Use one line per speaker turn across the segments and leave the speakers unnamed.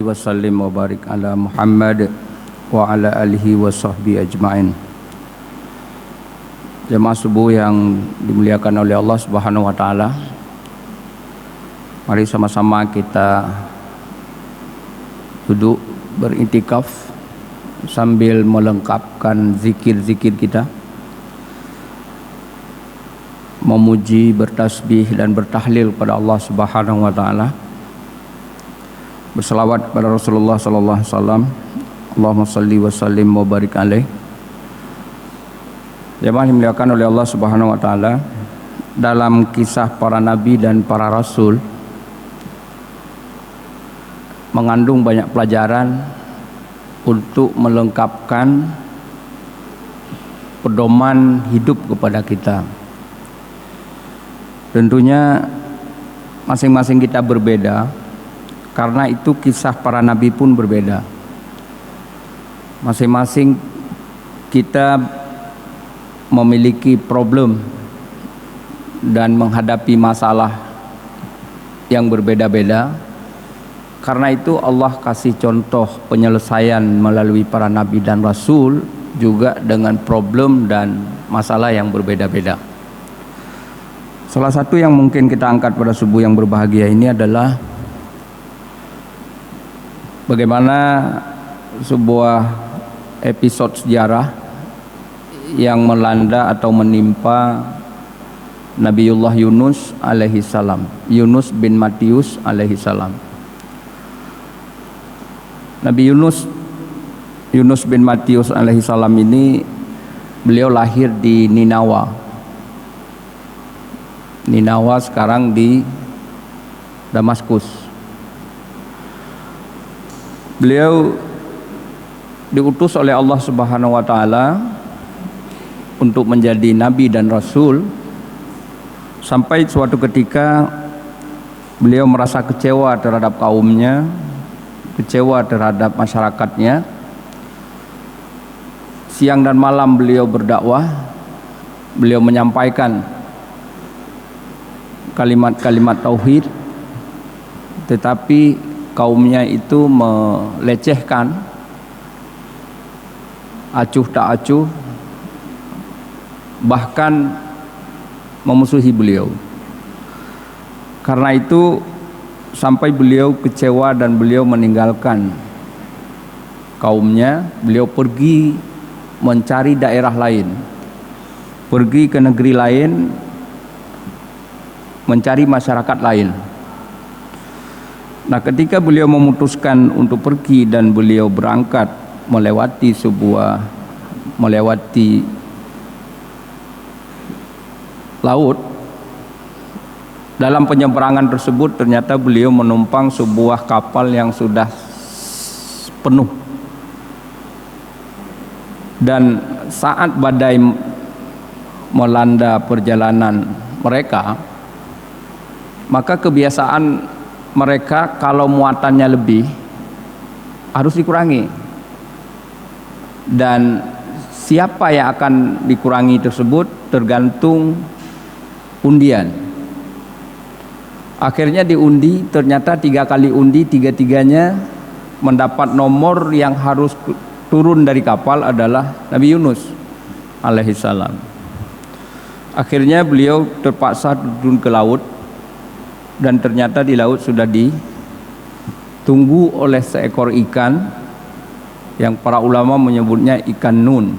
Wasallim wa barik ala Muhammad wa ala alihi wa sahbihi ajma'in. Jemaah subuh yang dimuliakan oleh Allah Subhanahu wa taala. Mari sama-sama kita duduk berintikaf sambil melengkapkan zikir-zikir kita, memuji, bertasbih dan bertahlil kepada Allah Subhanahu wa taala. Berselawat kepada Rasulullah sallallahu alaihi wasallam. Allahumma shalli wa sallim wa barik alaih. Jemaah dimuliakan oleh Allah Subhanahu wa taala, dalam kisah para nabi dan para rasul mengandung banyak pelajaran untuk melengkapkan pedoman hidup kepada kita. Tentunya masing-masing kita berbeda, karena itu kisah para nabi pun berbeda. Masing-masing kita memiliki problem dan menghadapi masalah yang berbeda-beda. Karena itu Allah kasih contoh penyelesaian melalui para nabi dan rasul juga dengan problem dan masalah yang berbeda-beda. Salah satu yang mungkin kita angkat pada subuh yang berbahagia ini adalah bagaimana sebuah episode sejarah yang melanda atau menimpa Nabiullah Yunus alaihi salam, Yunus bin Matius alaihi salam. Nabi Yunus bin Matius alaihi salam ini, beliau lahir di Ninawa. Ninawa sekarang di Damaskus. Beliau diutus oleh Allah Subhanahu wa taala untuk menjadi nabi dan rasul, sampai suatu ketika beliau merasa kecewa terhadap kaumnya, kecewa terhadap masyarakatnya. Siang dan malam beliau berdakwah, beliau menyampaikan kalimat-kalimat tauhid, tetapi kaumnya itu melecehkan, acuh tak acuh, bahkan memusuhi beliau. Karena itu sampai beliau kecewa dan beliau meninggalkan kaumnya. Beliau pergi mencari daerah lain, pergi ke negeri lain, mencari masyarakat lain. Nah, ketika beliau memutuskan untuk pergi dan beliau berangkat melewati laut, dalam penyeberangan tersebut ternyata beliau menumpang sebuah kapal yang sudah penuh. Dan saat badai melanda perjalanan mereka, maka kebiasaan mereka kalau muatannya lebih harus dikurangi. Dan siapa yang akan dikurangi tersebut tergantung undian. Akhirnya diundi, ternyata 3 kali undi, 3-tiganya mendapat nomor yang harus turun dari kapal adalah Nabi Yunus alaihi salam. Akhirnya beliau terpaksa turun ke laut, dan ternyata di laut sudah ditunggu oleh seekor ikan yang para ulama menyebutnya ikan nun.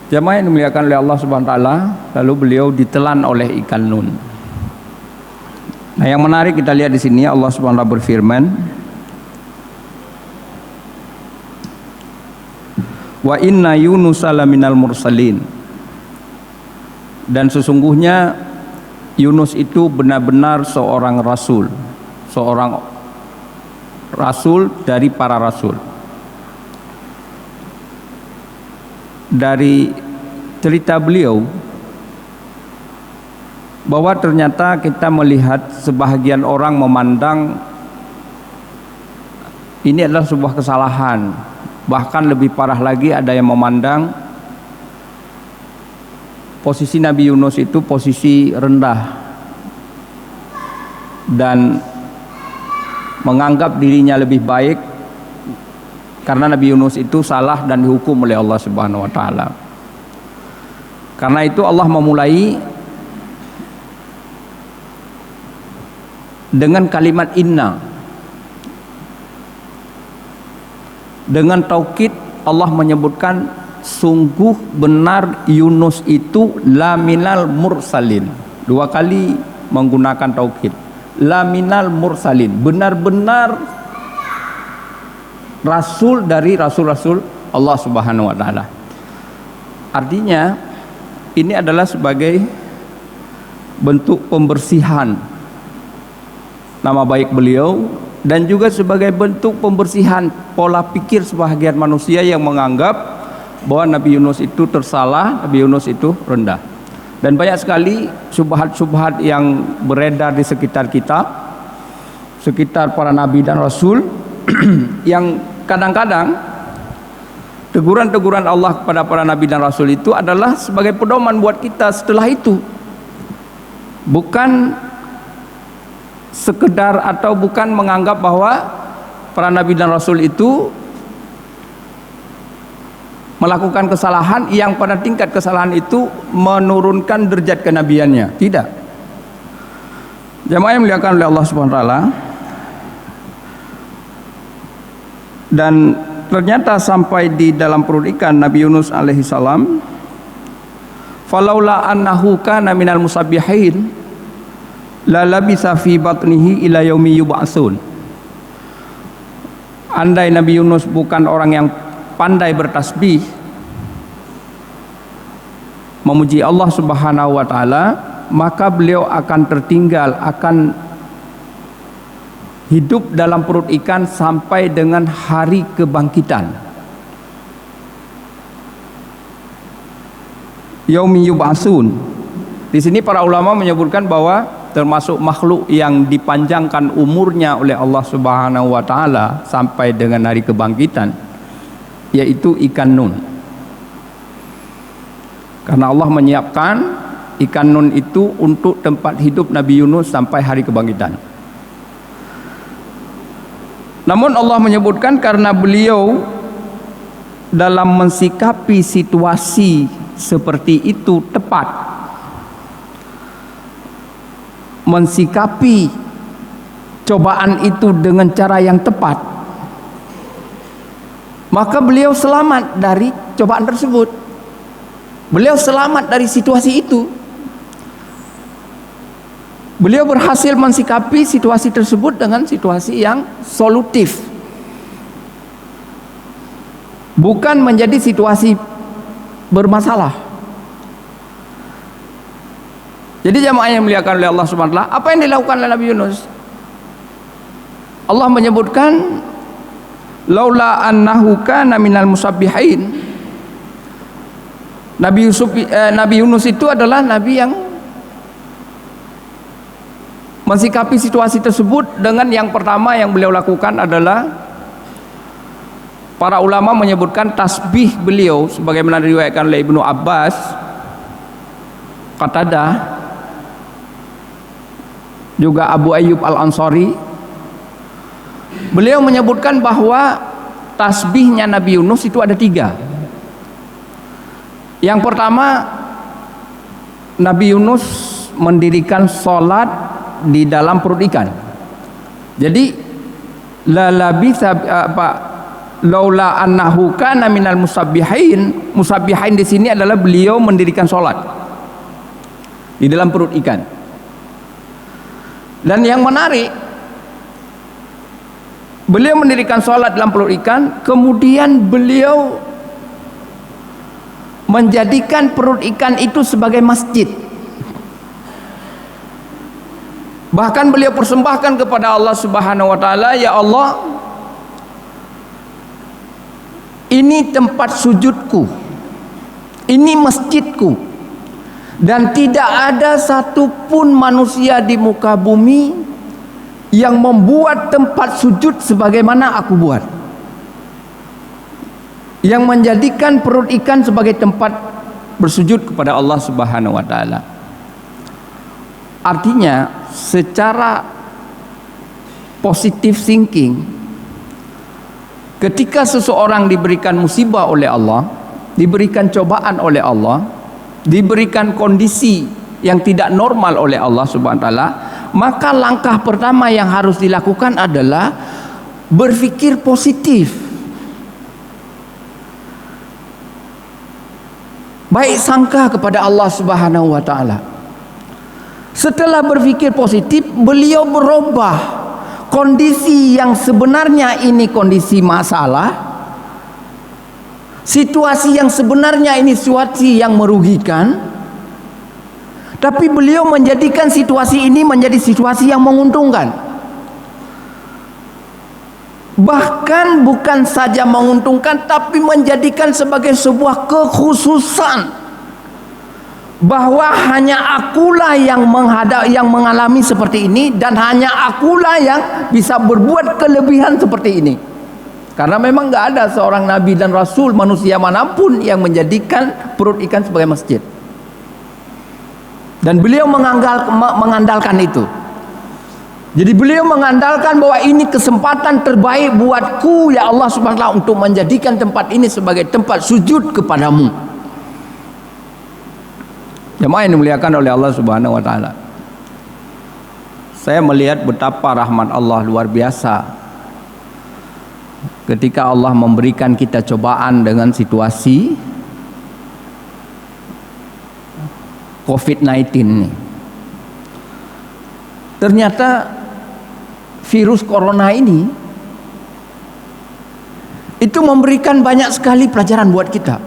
Jemaah yang dimuliakan oleh Allah Subhanahu wa taala, lalu beliau ditelan oleh ikan nun. Nah, yang menarik kita lihat di sini, Allah Subhanahu wa taala berfirman, wa inna yunusa laminal mursalin. Dan sesungguhnya Yunus itu benar-benar seorang rasul dari para rasul. Dari cerita beliau bahwa ternyata kita melihat sebahagian orang memandang ini adalah sebuah kesalahan. Bahkan lebih parah lagi, ada yang memandang posisi Nabi Yunus itu posisi rendah, dan menganggap dirinya lebih baik karena Nabi Yunus itu salah dan dihukum oleh Allah Subhanahu wa taala. Karena itu Allah memulai dengan kalimat inna. Dengan taukid Allah menyebutkan sungguh benar Yunus itu laminal mursalin. 2 kali menggunakan taukid. Laminal mursalin, benar-benar rasul dari rasul-rasul Allah Subhanahu wa taala. Artinya ini adalah sebagai bentuk pembersihan nama baik beliau dan juga sebagai bentuk pembersihan pola pikir sebagian manusia yang menganggap bahwa Nabi Yunus itu tersalah, Nabi Yunus itu rendah. Dan banyak sekali syubhat-syubhat yang beredar di sekitar kita, sekitar para nabi dan rasul yang kadang-kadang teguran-teguran Allah kepada para nabi dan rasul itu adalah sebagai pedoman buat kita setelah itu. Bukan sekedar atau bukan menganggap bahwa para nabi dan rasul itu melakukan kesalahan yang pada tingkat kesalahan itu menurunkan derajat kenabiannya. Tidak. Jamaah yang dimuliakan oleh Allah Subhanahu wa taala. Dan ternyata sampai di dalam perut ikan Nabi Yunus alaihi salam, falaula annahu kana minal musabbihin la labisa fi batnihi ila yaumi yub'atsun. Andai Nabi Yunus bukan orang yang pandai bertasbih, memuji Allah Subhanahu wa taala, maka beliau akan tertinggal, akan hidup dalam perut ikan sampai dengan hari kebangkitan. Yaumi yub'atsun. Di sini para ulama menyebutkan bahwa termasuk makhluk yang dipanjangkan umurnya oleh Allah Subhanahu wa taala sampai dengan hari kebangkitan, yaitu ikan nun. Karena Allah menyiapkan ikan nun itu untuk tempat hidup Nabi Yunus sampai hari kebangkitan. Namun Allah menyebutkan karena beliau dalam mensikapi situasi seperti itu tepat, mensikapi cobaan itu dengan cara yang tepat, maka beliau selamat dari cobaan tersebut. Beliau selamat dari situasi itu. Beliau berhasil mensikapi situasi tersebut dengan situasi yang solutif, bukan menjadi situasi bermasalah. Jadi jamaah yang dimuliakan oleh Allah Subhanahu wa taala, apa yang dilakukan oleh Nabi Yunus? Allah menyebutkan laula annahu kana minal musabbihin. Nabi Yunus itu adalah nabi yang mensikapi situasi tersebut dengan yang pertama yang beliau lakukan adalah, para ulama menyebutkan tasbih beliau sebagaimana diriwayatkan oleh Ibnu Abbas, Qatadah, juga Abu Ayyub Al-Ansari. Beliau menyebutkan bahwa tasbihnya Nabi Yunus itu ada 3. Yang pertama, Nabi Yunus mendirikan sholat di dalam perut ikan. Jadi laula annahu kana minal musabbihin. Musabbihin di sini adalah beliau mendirikan sholat di dalam perut ikan. Dan yang menarik, beliau mendirikan sholat dalam perut ikan, kemudian beliau menjadikan perut ikan itu sebagai masjid. Bahkan beliau persembahkan kepada Allah Subhanahu wa taala, ya Allah, ini tempat sujudku, ini masjidku, dan tidak ada satupun manusia di muka bumi yang membuat tempat sujud sebagaimana aku buat, yang menjadikan perut ikan sebagai tempat bersujud kepada Allah Subhanahu wa taala. Artinya secara positive thinking. Ketika seseorang diberikan musibah oleh Allah, diberikan cobaan oleh Allah, diberikan kondisi yang tidak normal oleh Allah Subhanahu wa taala, maka langkah pertama yang harus dilakukan adalah berpikir positif. Baik sangka kepada Allah Subhanahu wa taala. Setelah berpikir positif, beliau berubah kondisi yang sebenarnya ini kondisi masalah, situasi yang sebenarnya ini situasi yang merugikan, tapi beliau menjadikan situasi ini menjadi situasi yang menguntungkan. Bahkan bukan saja menguntungkan, tapi menjadikan sebagai sebuah kekhususan, bahwa hanya akulah yang mengalami seperti ini, dan hanya akulah yang bisa berbuat kelebihan seperti ini. Karena memang gak ada seorang nabi dan rasul manusia manapun yang menjadikan perut ikan sebagai masjid. Dan beliau mengandalkan itu. Jadi beliau mengandalkan bahwa ini kesempatan terbaik buatku ya Allah Subhanahu wa taala untuk menjadikan tempat ini sebagai tempat sujud kepadamu. Jemaah yang dimuliakan oleh Allah Subhanahu wa taala. Saya melihat betapa rahmat Allah luar biasa ketika Allah memberikan kita cobaan dengan situasi COVID-19 ini. Ternyata virus corona ini itu memberikan banyak sekali pelajaran buat kita.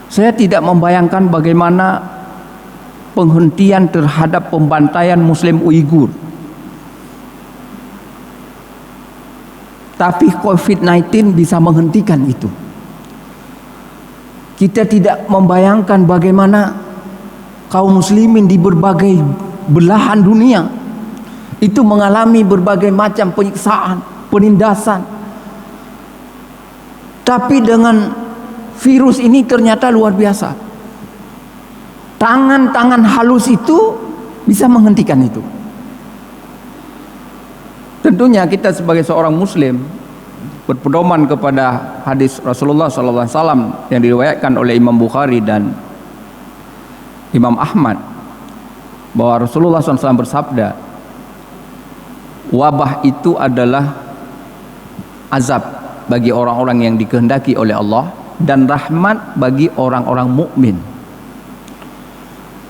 Saya tidak membayangkan bagaimana penghentian terhadap pembantaian Muslim Uighur, tapi COVID-19 bisa menghentikan itu. Kita tidak membayangkan bagaimana kaum muslimin di berbagai belahan dunia itu mengalami berbagai macam penyiksaan, penindasan, tapi dengan virus ini ternyata luar biasa. Tangan-tangan halus itu bisa menghentikan itu. Tentunya kita sebagai seorang muslim berpedoman kepada hadis Rasulullah SAW yang diriwayatkan oleh Imam Bukhari dan Imam Ahmad, bahwa Rasulullah SAW bersabda, wabah itu adalah azab bagi orang-orang yang dikehendaki oleh Allah dan rahmat bagi orang-orang mukmin.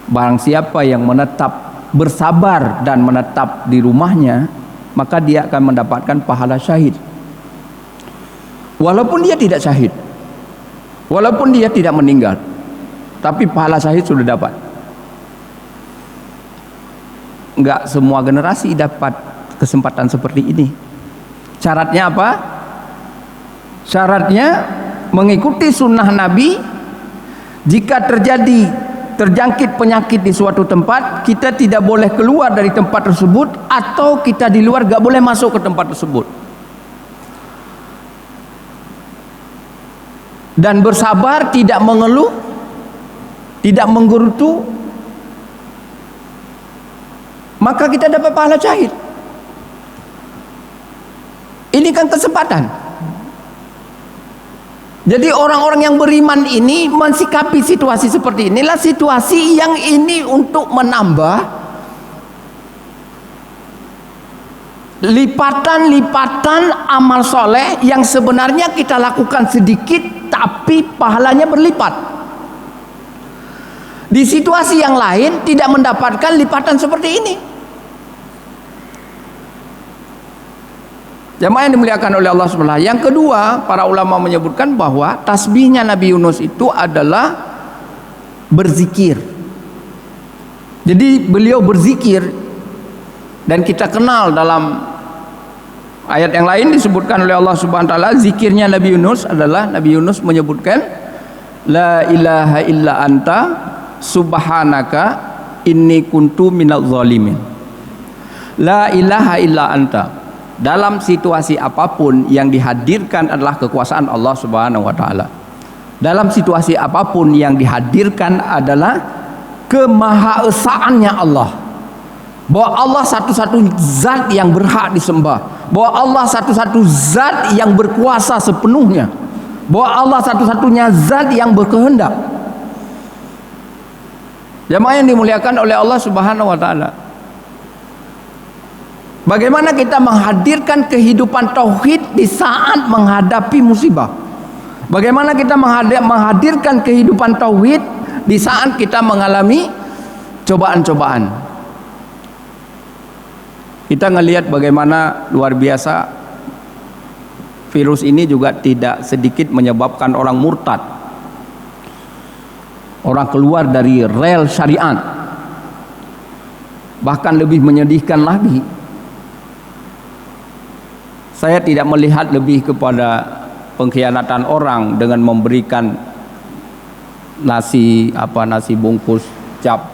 Barang siapa yang menetap bersabar dan menetap di rumahnya, maka dia akan mendapatkan pahala syahid. Walaupun dia tidak syahid, walaupun dia tidak meninggal, tapi pahala syahid sudah dapat. Enggak semua generasi dapat kesempatan seperti ini. Syaratnya apa? Syaratnya mengikuti sunnah Nabi. Jika terjangkit penyakit di suatu tempat, kita tidak boleh keluar dari tempat tersebut, atau kita di luar gak boleh masuk ke tempat tersebut. Dan bersabar, tidak mengeluh, tidak menggerutu, maka kita dapat pahala syahid. Ini kan kesempatan. Jadi orang-orang yang beriman ini mensikapi situasi seperti inilah situasi yang ini untuk menambah lipatan-lipatan amal soleh yang sebenarnya kita lakukan sedikit tapi pahalanya berlipat. Di situasi yang lain tidak mendapatkan lipatan seperti ini. Jamaah yang dimuliakan oleh Allah SWT. Yang kedua, para ulama menyebutkan bahwa tasbihnya Nabi Yunus itu adalah berzikir. Jadi beliau berzikir, dan kita kenal dalam ayat yang lain disebutkan oleh Allah Subhanahu wa taala, zikirnya Nabi Yunus adalah Nabi Yunus menyebutkan la ilaha illa anta subhanaka inni kuntu minadz zalimin. La ilaha illa anta. Dalam situasi apapun yang dihadirkan adalah kekuasaan Allah Subhanahu wa taala. Dalam situasi apapun yang dihadirkan adalah kemahaesaannya Allah. bahwa Allah satu-satu zat yang berhak disembah, bahwa Allah satu-satu zat yang berkuasa sepenuhnya, bahwa Allah satu-satunya zat yang berkehendak. Jamaah yang dimuliakan oleh Allah Subhanahu wa taala. Bagaimana kita menghadirkan kehidupan tauhid di saat menghadapi musibah? Bagaimana kita menghadirkan kehidupan tauhid di saat kita mengalami cobaan-cobaan? Kita ngelihat bagaimana luar biasa virus ini juga tidak sedikit menyebabkan orang murtad, orang keluar dari rel syariat. Bahkan lebih menyedihkan lagi, saya tidak melihat lebih kepada pengkhianatan orang dengan memberikan nasi bungkus cap,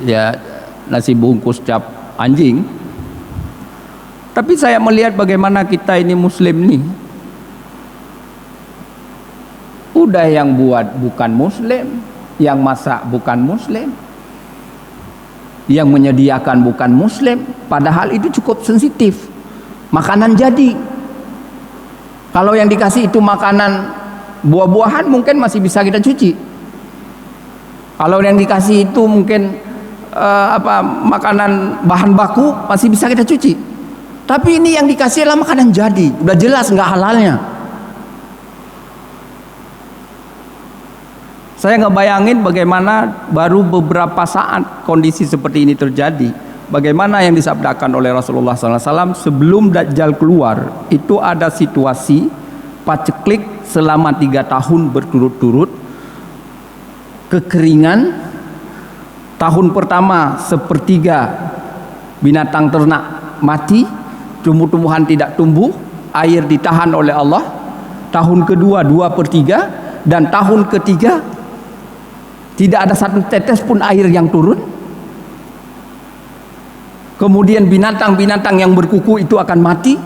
ya, nasi bungkus cap anjing. Tapi saya melihat bagaimana kita ini muslim nih, udah yang buat bukan muslim, yang masak bukan muslim, yang menyediakan bukan muslim, padahal itu cukup sensitif. Makanan jadi, kalau yang dikasih itu makanan buah-buahan mungkin masih bisa kita cuci. Kalau yang dikasih itu mungkin makanan bahan baku masih bisa kita cuci. Tapi ini yang dikasih adalah makanan jadi, udah jelas nggak halalnya. Saya ngebayangin bagaimana baru beberapa saat kondisi seperti ini terjadi. Bagaimana yang disabdakan oleh Rasulullah SAW sebelum Dajjal keluar, itu ada situasi paceklik selama 3 tahun berturut-turut, kekeringan. Tahun pertama 1/3 binatang ternak mati, tumbuh-tumbuhan tidak tumbuh, air ditahan oleh Allah. Tahun kedua 2/3, dan tahun ketiga tidak ada satu tetes pun air yang turun. Kemudian binatang-binatang yang berkuku itu akan mati.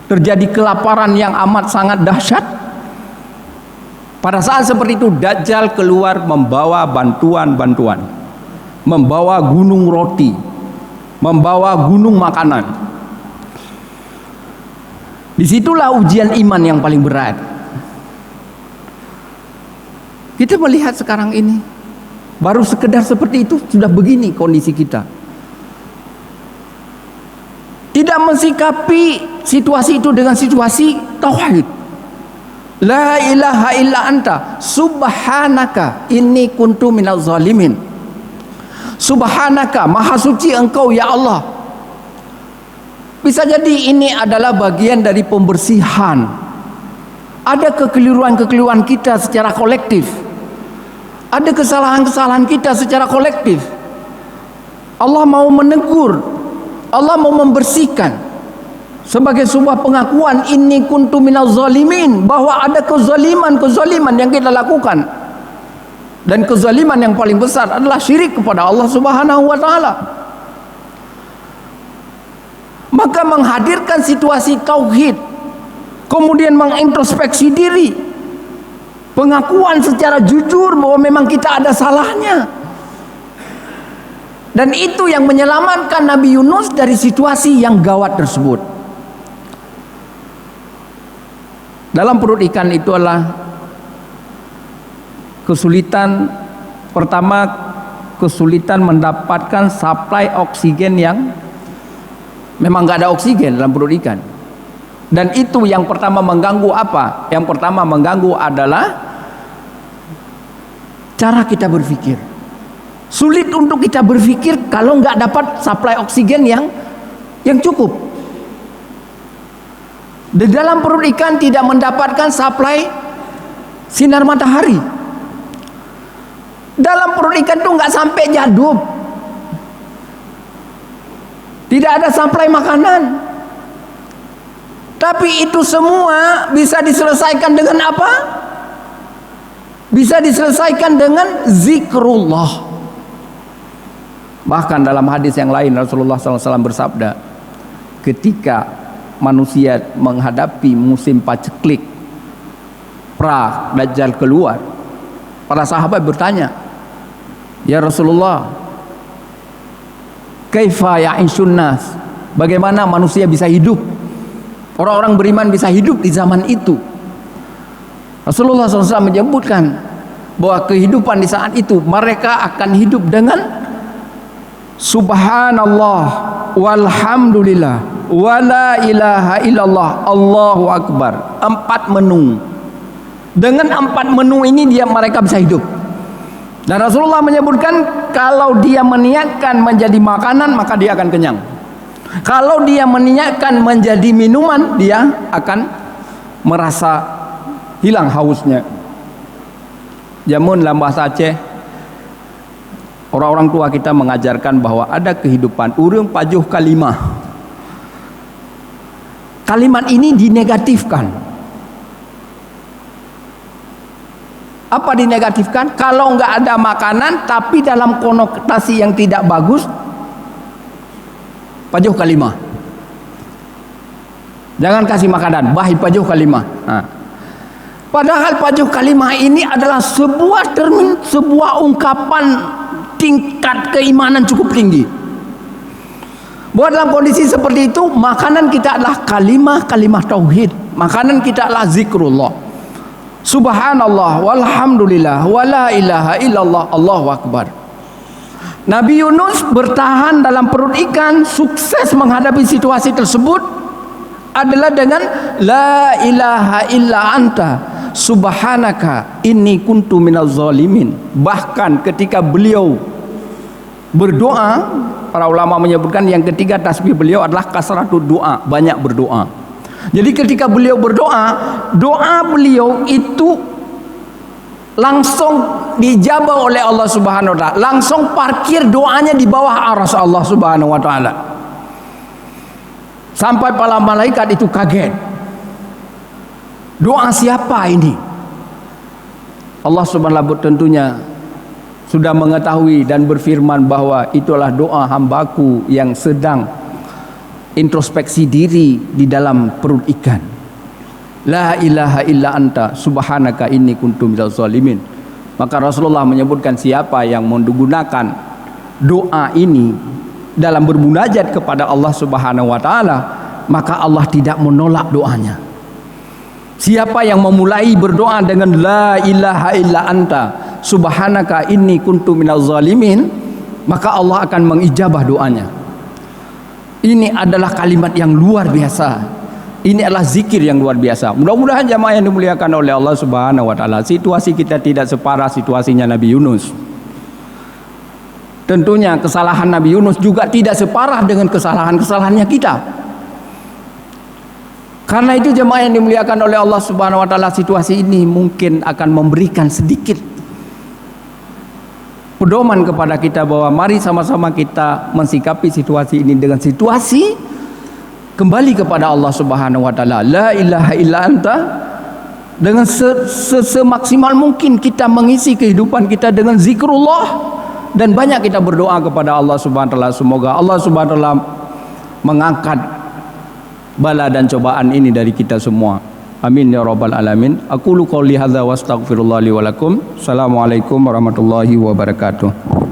Terjadi kelaparan yang amat sangat dahsyat. Pada saat seperti itu Dajjal keluar membawa bantuan-bantuan, membawa gunung roti, membawa gunung makanan. Disitulah ujian iman yang paling berat. Kita melihat sekarang ini, baru sekedar seperti itu sudah begini kondisi kita. Tidak mensikapi situasi itu dengan situasi tauhid. La ilaha illa anta subhanaka inni kuntu minaz zalimin. Subhanaka, maha suci engkau ya Allah. Bisa jadi ini adalah bagian dari pembersihan. Ada kekeliruan-kekeliruan kita secara kolektif. Ada kesalahan-kesalahan kita secara kolektif. Allah mau menegur, Allah mau membersihkan sebagai sebuah pengakuan inni kuntu minaz zalimin, bahwa ada kezaliman yang kita lakukan, dan kezaliman yang paling besar adalah syirik kepada Allah Subhanahu wa taala. Maka menghadirkan situasi tauhid, kemudian mengintrospeksi diri, pengakuan secara jujur bahwa memang kita ada salahnya. Dan itu yang menyelamatkan Nabi Yunus dari situasi yang gawat tersebut. Dalam perut ikan itu adalah kesulitan pertama, kesulitan mendapatkan suplai oksigen yang memang nggak ada oksigen dalam perut ikan. Dan itu yang pertama mengganggu apa? Yang pertama mengganggu adalah cara kita berpikir. Sulit untuk kita berpikir kalau nggak dapat suplai oksigen yang cukup. Di dalam perut ikan tidak mendapatkan suplai sinar matahari. Dalam perut ikan itu nggak sampai jadub. Tidak ada suplai makanan. Tapi itu semua bisa diselesaikan dengan apa? Bisa diselesaikan dengan zikrullah. Bahkan dalam hadis yang lain Rasulullah SAW bersabda, ketika manusia menghadapi musim paceklik, pra Dajjal keluar, para sahabat bertanya, ya Rasulullah, kaifa ya'ishun nas, bagaimana manusia bisa hidup, orang-orang beriman bisa hidup di zaman itu. Rasulullah SAW menyebutkan bahwa kehidupan di saat itu mereka akan hidup dengan subhanallah walhamdulillah wala ilaha illallah Allahu akbar, 4 menu. Dengan 4 menu ini mereka bisa hidup. Dan Rasulullah menyebutkan kalau dia meniatkan menjadi makanan maka dia akan kenyang. Kalau dia meniatkan menjadi minuman dia akan merasa hilang hausnya. Jamun dalam bahasa Aceh, orang-orang tua kita mengajarkan bahwa ada kehidupan urang pajuh kalimah. Kalimat ini dinegatifkan. Apa dinegatifkan? Kalau nggak ada makanan tapi dalam konotasi yang tidak bagus, pajuh kalimah. Jangan kasih makanan, bahi pajuh kalimah. Padahal pajuh kalimah ini adalah sebuah termin, sebuah ungkapan tingkat keimanan cukup tinggi. Bahwa dalam kondisi seperti itu, makanan kita adalah kalimah tauhid. Makanan kita adalah zikrullah. Subhanallah walhamdulillah wala ilaha illallah Allahu akbar. Nabi Yunus bertahan dalam perut ikan, sukses menghadapi situasi tersebut adalah dengan la ilaha illa anta subhanaka inni kuntu minaz zalimin. Bahkan ketika beliau berdoa, para ulama menyebutkan yang ketiga tasbih beliau adalah kasratud doa, banyak berdoa. Jadi ketika beliau berdoa, doa beliau itu langsung dijabah oleh Allah Subhanahu wa taala. Langsung parkir doanya di bawah arsy Allah Subhanahu wa taala. Sampai para malaikat itu kaget. Doa siapa ini? Allah Subhanahu wa taala tentunya sudah mengetahui dan berfirman bahwa itulah doa hambaku yang sedang introspeksi diri di dalam perut ikan. La ilaha illa anta subhanaka inni kuntu minaz zalimin. Maka Rasulullah menyebutkan siapa yang menggunakan doa ini dalam bermunajat kepada Allah Subhanahu wa taala, maka Allah tidak menolak doanya. Siapa yang memulai berdoa dengan la ilaha illa anta subhanaka inni kuntu minaz zalimin, maka Allah akan mengijabah doanya. Ini adalah kalimat yang luar biasa. Ini adalah zikir yang luar biasa. Mudah-mudahan jamaah yang dimuliakan oleh Allah Subhanahu wa taala, situasi kita tidak separah situasinya Nabi Yunus. Tentunya kesalahan Nabi Yunus juga tidak separah dengan kesalahan-kesalahannya kita. Karena itu jemaah yang dimuliakan oleh Allah Subhanahu wa taala, situasi ini mungkin akan memberikan sedikit pedoman kepada kita bahwa mari sama-sama kita mensikapi situasi ini dengan situasi kembali kepada Allah Subhanahu wa taala. La ilaha illa anta, dengan semaksimal mungkin kita mengisi kehidupan kita dengan zikrullah dan banyak kita berdoa kepada Allah Subhanahu wa taala. Semoga Allah Subhanahu wa taala mengangkat bala dan cobaan ini dari kita semua. Amin ya rabbal alamin. Aqulu qouli hadza wa astaghfirullah li wa lakum. Assalamualaikum warahmatullahi wabarakatuh.